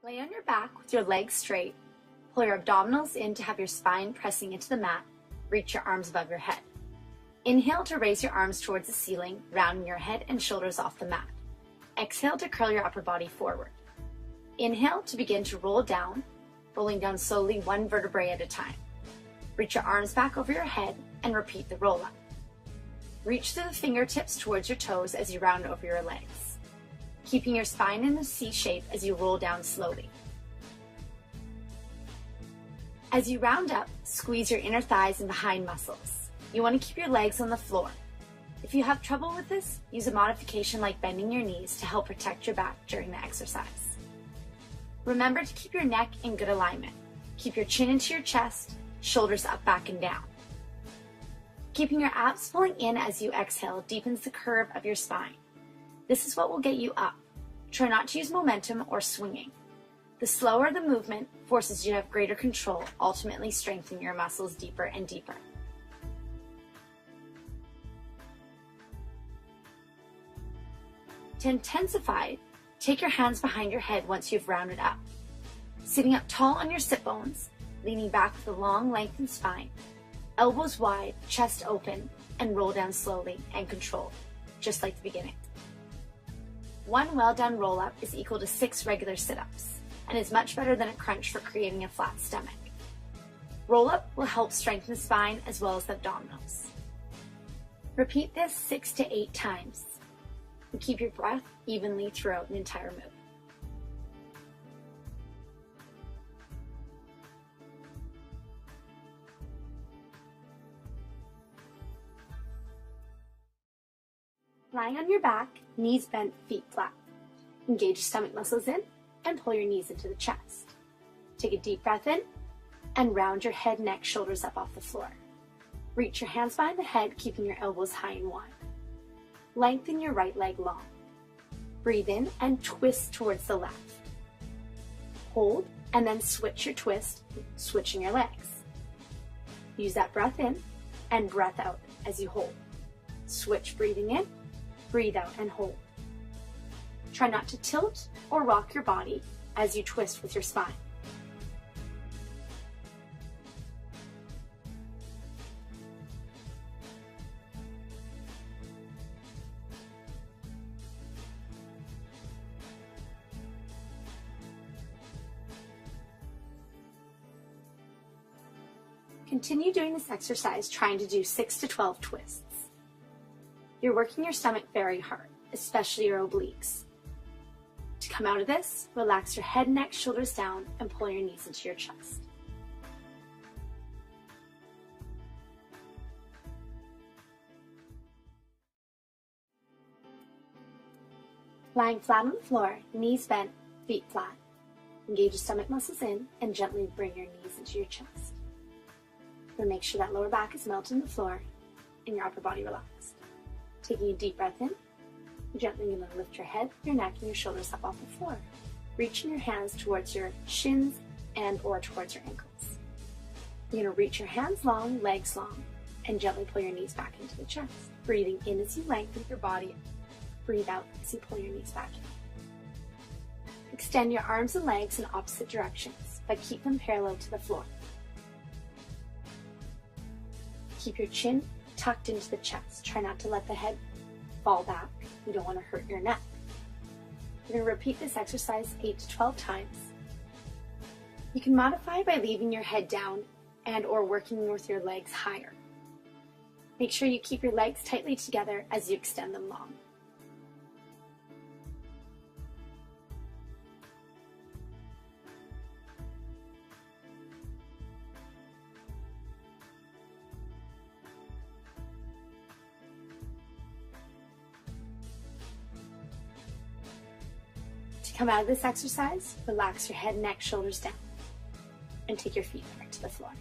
Lay on your back with your legs straight. Pull your abdominals in to have your spine pressing into the mat. Reach your arms above your head. Inhale to raise your arms towards the ceiling, rounding your head and shoulders off the mat. Exhale to curl your upper body forward. Inhale to begin to roll down, rolling down slowly one vertebrae at a time. Reach your arms back over your head and repeat the roll up. Reach through the fingertips towards your toes as you round over your legs, keeping your spine in a C shape as you roll down slowly. As you round up, squeeze your inner thighs and behind muscles. You want to keep your legs on the floor. If you have trouble with this, use a modification like bending your knees to help protect your back during the exercise. Remember to keep your neck in good alignment. Keep your chin into your chest, shoulders up, back, and down. Keeping your abs pulling in as you exhale deepens the curve of your spine. This is what will get you up. Try not to use momentum or swinging. The slower the movement forces you to have greater control, ultimately strengthening your muscles deeper and deeper. To intensify, take your hands behind your head once you've rounded up. Sitting up tall on your sit bones, leaning back with a long, lengthened spine, elbows wide, chest open, and roll down slowly and controlled, just like the beginning. One well-done roll-up is equal to 6 regular sit-ups, and is much better than a crunch for creating a flat stomach. Roll-up will help strengthen the spine as well as the abdominals. Repeat this 6 to 8 times, and keep your breath evenly throughout the entire move. Lying on your back, knees bent, feet flat. Engage your stomach muscles in and pull your knees into the chest. Take a deep breath in and round your head, neck, shoulders up off the floor. Reach your hands behind the head, keeping your elbows high and wide. Lengthen your right leg long. Breathe in and twist towards the left. Hold and then switch your twist, switching your legs. Use that breath in and breath out as you hold. Switch breathing in, breathe out and hold. Try not to tilt or rock your body as you twist with your spine. Continue doing this exercise, trying to do 6 to 12 twists. You're working your stomach very hard, especially your obliques. To come out of this, relax your head, neck, shoulders down, and pull your knees into your chest. Lying flat on the floor, knees bent, feet flat. Engage your stomach muscles in and gently bring your knees into your chest. Then make sure that lower back is melted in the floor and your upper body relaxed. Taking a deep breath in, gently you're going to lift your head, your neck, and your shoulders up off the floor. Reaching your hands towards your shins and or towards your ankles. You're going to reach your hands long, legs long, and gently pull your knees back into the chest. Breathing in as you lengthen your body. Breathe out as you pull your knees back in. Extend your arms and legs in opposite directions, but keep them parallel to the floor. Keep your chin tucked into the chest. Try not to let the head fall back. You don't want to hurt your neck. You're going to repeat this exercise 8 to 12 times. You can modify by leaving your head down and or working with your legs higher. Make sure you keep your legs tightly together as you extend them long. To come out of this exercise, relax your head, neck, shoulders down, and take your feet back to the floor.